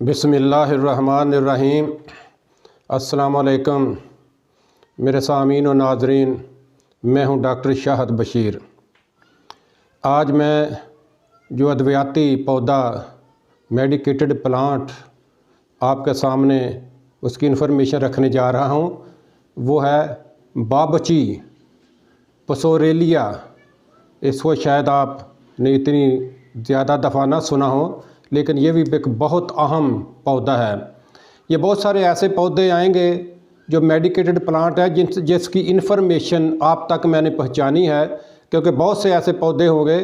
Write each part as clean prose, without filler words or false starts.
बिस्मिल्लाहिर्रहमानिर्रहीम। अस्सलाम वालेकुम मेरे सामीन और नाज़रीन, मैं हूं डॉक्टर शाहद बशीर। आज मैं जो अद्वियाती पौधा मेडिकेटेड प्लांट आपके सामने उसकी इन्फॉर्मेशन रखने जा रहा हूं, वो है बाबची पसोरेलिया। इसको शायद आपने इतनी ज़्यादा दफ़ा ना सुना हो, लेकिन ये भी एक बहुत अहम पौधा है। ये बहुत सारे ऐसे पौधे आएंगे जो मेडिकेटेड प्लांट है जिसकी इन्फॉर्मेशन आप तक मैंने पहुंचानी है, क्योंकि बहुत से ऐसे पौधे होंगे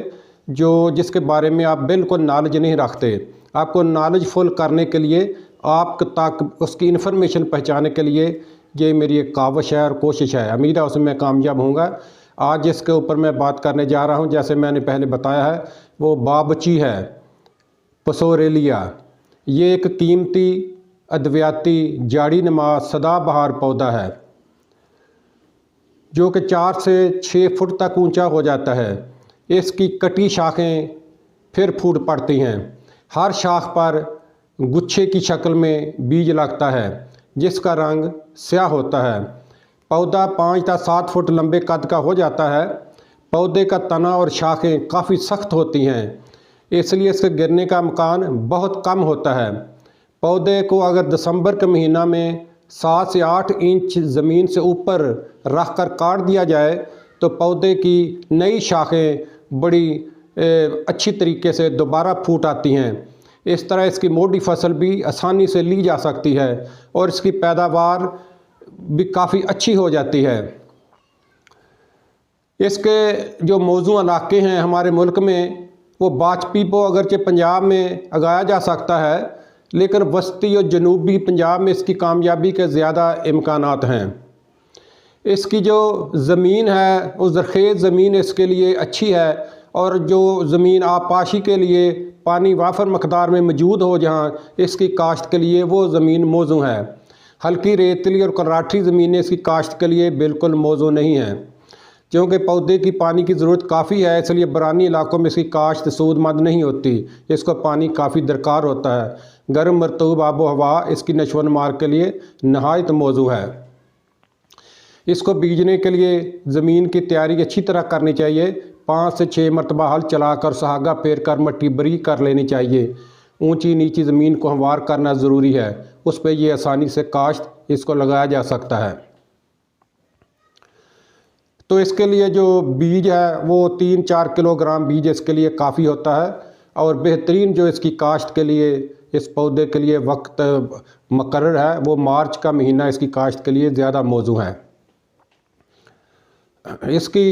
जिसके बारे में आप बिल्कुल नॉलेज नहीं रखते। आपको नॉलेजफुल करने के लिए, आप तक उसकी इन्फॉर्मेशन पहुँचाने के लिए ये मेरी एक काविश है और कोशिश है। उम्मीद है उसमें मैं कामयाब होऊंगा। आज जिसके ऊपर मैं बात करने जा रहा हूँ, जैसे मैंने पहले बताया है, वो बाबची है पसोरेलिया। ये एक कीमती अद्वियाती जाड़ी नुमा सदाबहार पौधा है जो कि 4 से 6 फुट तक ऊंचा हो जाता है। इसकी कटी शाखें फिर फूट पड़ती हैं। हर शाख पर गुच्छे की शक्ल में बीज लगता है जिसका रंग स्याह होता है। पौधा 5 या 7 फुट लंबे कद का हो जाता है। पौधे का तना और शाखें काफ़ी सख्त होती हैं, इसलिए इसके गिरने का इम्कान बहुत कम होता है। पौधे को अगर दिसंबर के महीना में 7 से 8 इंच ज़मीन से ऊपर रख कर काट दिया जाए तो पौधे की नई शाखें बड़ी अच्छी तरीके से दोबारा फूट आती हैं। इस तरह इसकी मोटी फसल भी आसानी से ली जा सकती है और इसकी पैदावार भी काफ़ी अच्छी हो जाती है। इसके जो मौजूद इलाके हैं हमारे मुल्क में, वो बाजपीपो अगरचे पंजाब में उगाया जा सकता है, लेकिन वस्ती और जनूबी पंजाब में इसकी कामयाबी के ज़्यादा इम्कानात हैं। इसकी जो ज़मीन है वो ज़रख़ेज़ ज़मीन इसके लिए अच्छी है, और जो ज़मीन आबपाशी के लिए पानी वाफर मकदार में मौजूद हो जहाँ इसकी काश्त के लिए वो ज़मीन मौजू है। हल्की रेतली और कराठी ज़मीनें इसकी काश्त के लिए बिल्कुल मौजू नहीं हैं, क्योंकि पौधे की पानी की ज़रूरत काफ़ी है, इसलिए बरानी इलाकों में इसकी काश्त सूदमंद नहीं होती। इसको पानी काफ़ी दरकार होता है। गर्म मरतूब आबो हवा इसकी नशोनुमा के लिए नहायत मौजू है। इसको बीजने के लिए ज़मीन की तैयारी अच्छी तरह करनी चाहिए। 5 से 6 मरतबा हल चलाकर सहागा फेर कर मट्टी बरी कर लेनी चाहिए। ऊंची नीची ज़मीन को हमवार करना ज़रूरी है, उस पर यह आसानी से काश्त इसको लगाया जा सकता है। तो इसके लिए जो बीज है वो 3-4 किलोग्राम बीज इसके लिए काफ़ी होता है, और बेहतरीन जो इसकी काश्त के लिए इस पौधे के लिए वक्त मुकर्रर है वो मार्च का महीना इसकी काश्त के लिए ज़्यादा मौजू है। इसकी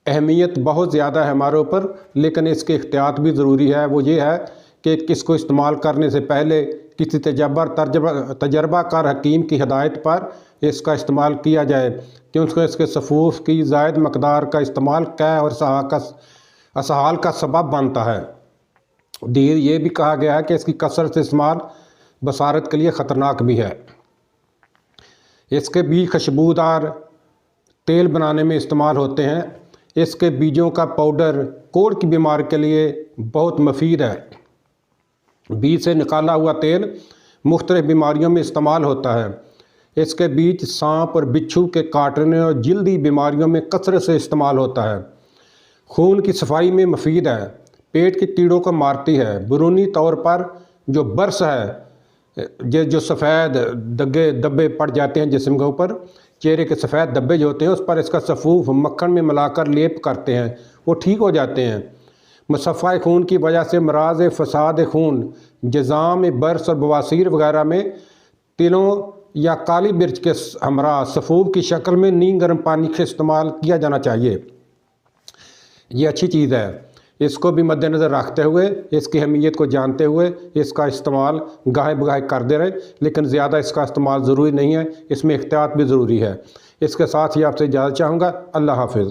अहमियत बहुत ज़्यादा है हमारे ऊपर, लेकिन इसके एहतियात भी ज़रूरी है। वो ये है कि किसको इस्तेमाल करने से पहले किसी तजर्बाकार हकीम की हिदायत पर इसका इस्तेमाल किया जाए, क्योंकि इसके सफूफ की ज़ायद मकदार का इस्तेमाल कै और असहाल का सबब बनता है। ये भी कहा गया है कि इसकी कसरत से इस्तेमाल बसारत के लिए ख़तरनाक भी है। इसके बीज खुशबूदार तेल बनाने में इस्तेमाल होते हैं। इसके बीजों का पाउडर कोढ़ की बीमारी के लिए बहुत मुफीद है। बीज से निकाला हुआ तेल मुख्तलिफ बीमारियों में इस्तेमाल होता है। इसके बीज सांप और बिच्छू के काटने और जल्दी बीमारियों में कसरत से इस्तेमाल होता है। खून की सफाई में मुफीद है। पेट के कीड़ों को मारती है। बैरूनी तौर पर जो बर्स है, जो सफ़ेद धब्बे पड़ जाते हैं जिस्म के ऊपर, चेहरे के सफ़ेद धब्बे जो होते हैं उस पर इसका सफूफ मक्खन में मिलाकर लेप करते हैं, वो ठीक हो जाते हैं। मुसफ़ा खून की वजह से मराज फसाद खून, जज़ाम बर्स और बवासीर वगैरह में तिलों या काली मिर्च के हमरा सफूफ की शक्ल में नीम गर्म पानी का इस्तेमाल किया जाना चाहिए। ये अच्छी चीज़ है। इसको भी मद्देनज़र रखते हुए, इसकी अहमियत को जानते हुए इसका इस्तेमाल गाहे बगाहे करते रहे, लेकिन ज़्यादा इसका इस्तेमाल ज़रूरी नहीं है। इसमें एहतियात भी ज़रूरी है। इसके साथ ही आपसे इजाज़त चाहूँगा। अल्लाह हाफ़िज़।